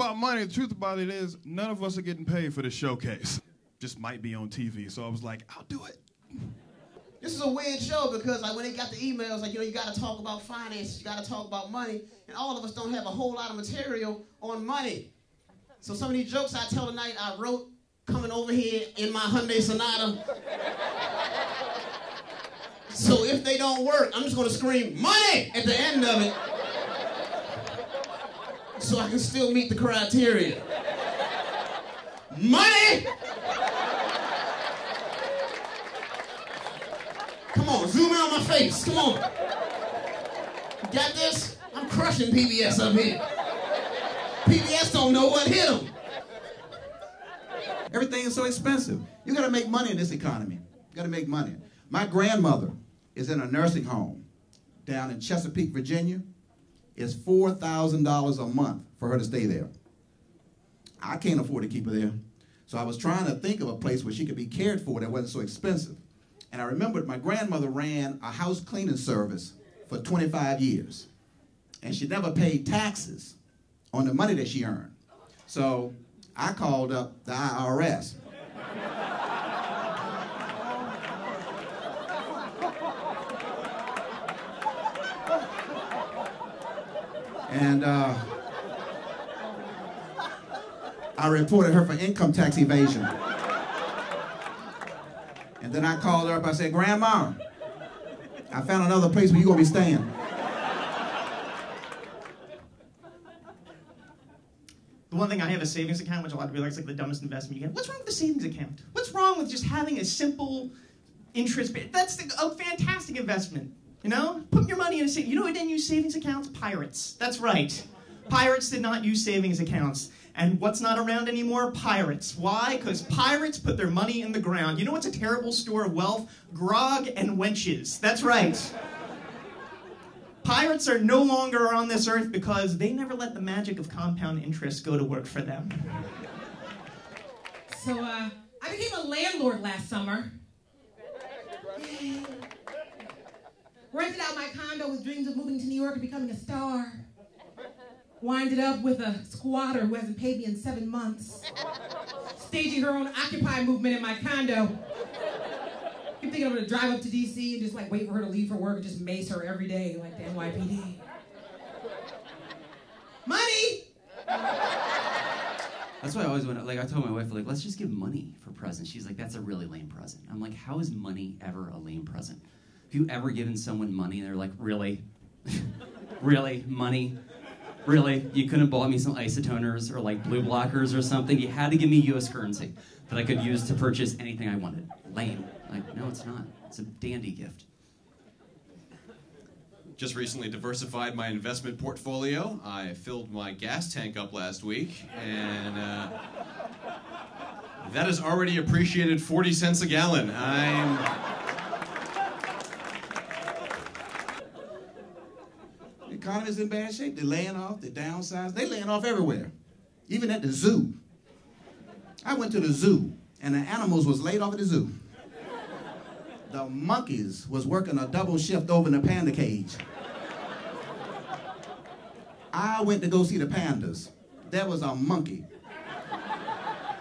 about money, the truth about it is, none of us are getting paid for this showcase. Just might be on TV, so I was like, I'll do it. This is a weird show because like when they got the emails, like, you know, you got to talk about finances, you got to talk about money, and all of us don't have a whole lot of material on money. So some of these jokes I tell tonight, I wrote coming over here in my Hyundai Sonata. So if they don't work, I'm just going to scream, money, at the end of it. So I can still meet the criteria. Money! Come on, zoom in on my face, come on. Got this? I'm crushing PBS up here. PBS don't know what hit them. Everything is so expensive. You gotta make money in this economy. You gotta make money. My grandmother is in a nursing home down in Chesapeake, Virginia. It's $4,000 a month for her to stay there. I can't afford to keep her there. So I was trying to think of a place where she could be cared for that wasn't so expensive. And I remembered my grandmother ran a house cleaning service for 25 years. And she never paid taxes on the money that she earned. So I called up the IRS. And I reported her for income tax evasion. And then I called her up, I said, Grandma, I found another place where you're gonna be staying. The one thing, I have a savings account, which a lot of people like, it's like the dumbest investment you get. What's wrong with the savings account? What's wrong with just having a simple interest? That's a fantastic investment, you know? Put your money in a savings. You know who didn't use savings accounts? Pirates. That's right. Pirates did not use savings accounts. And what's not around anymore? Pirates. Why? Because pirates put their money in the ground. You know what's a terrible store of wealth? Grog and wenches. That's right. Pirates are no longer on this earth because they never let the magic of compound interest go to work for them. So, I became a landlord last summer. Rented out my condo with dreams of moving to New York and becoming a star. Winded up with a squatter who hasn't paid me in 7 months. Staging her own Occupy movement in my condo. I'm thinking I'm gonna drive up to DC and just like wait for her to leave for work and just mace her every day like the NYPD. Money! That's why I always went, like I told my wife, like, let's just give money for presents. She's like, that's a really lame present. I'm like, how is money ever a lame present? Have you ever given someone money and they're like, really? Really? Money? Really? You couldn't have bought me some isotoners or like blue blockers or something? You had to give me US currency that I could use to purchase anything I wanted. Lame. Like, no, it's not. It's a dandy gift. Just recently diversified my investment portfolio. I filled my gas tank up last week, and that has already appreciated 40 cents a gallon. The economy's in bad shape. They're laying off, they're downsizing. They're laying off everywhere, even at the zoo. I went to the zoo, and the animals was laid off at the zoo. The monkeys was working a double shift over in the panda cage. I went to go see the pandas. There was a monkey.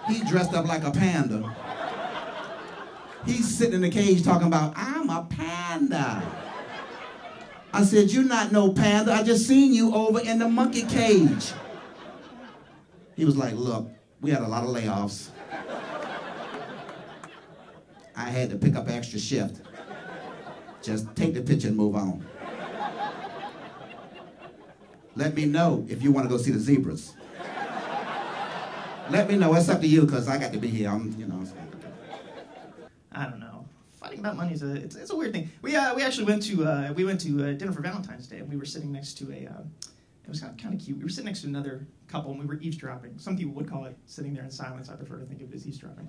He dressed up like a panda. He's sitting in the cage talking about, I'm a panda. I said, you're not no panda. I just seen you over in the monkey cage. He was like, look, we had a lot of layoffs. I had to pick up an extra shift. Just take the picture and move on. Let me know if you want to go see the zebras. Let me know. It's up to you, because I got to be here. I don't know. Fighting about money is it's a weird thing. We actually went to dinner for Valentine's Day, and we were sitting next to it was kind of cute. We were sitting next to another couple, and we were eavesdropping. Some people would call it sitting there in silence. I prefer to think of it as eavesdropping.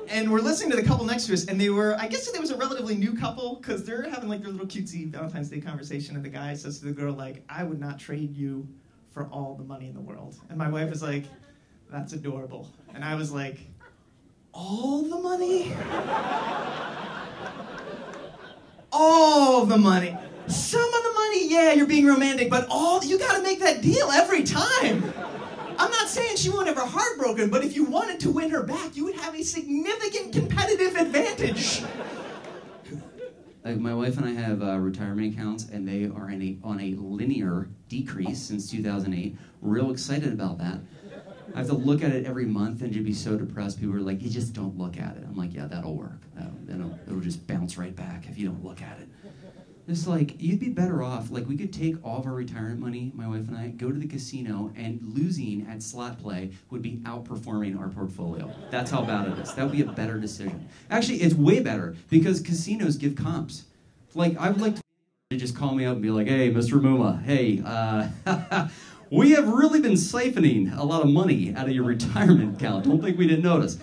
And we're listening to the couple next to us, and I guess it was a relatively new couple, because they're having like their little cutesy Valentine's Day conversation, and the guy says to the girl, like, I would not trade you for all the money in the world. And my wife was like, that's adorable. And I was like, all the money? All the money. Some of the money, money, yeah, you're being romantic, but you gotta make that deal every time. I'm not saying she won't have her heart broken, but if you wanted to win her back, you would have a significant competitive advantage. Like my wife and I have retirement accounts, and they are on a linear decrease since 2008. Real excited about that. I have to look at it every month and just be so depressed. People are like, you just don't look at it. I'm like, yeah, that'll work. It'll just bounce right back if you don't look at it. It's like, you'd be better off, like we could take all of our retirement money, my wife and I, go to the casino, and losing at slot play would be outperforming our portfolio. That's how bad it is. That would be a better decision. Actually, it's way better, because casinos give comps. Like, I would like to just call me up and be like, hey, Mr. Muma, hey, we have really been siphoning a lot of money out of your retirement account. Don't think we didn't notice.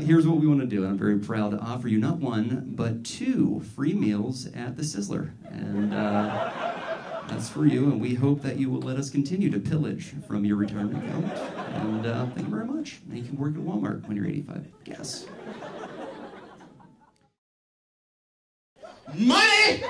Here's what we want to do. I'm very proud to offer you not 1, but 2 free meals at the Sizzler. And that's for you, and we hope that you will let us continue to pillage from your retirement account. And thank you very much. And you can work at Walmart when you're 85. Yes. Money!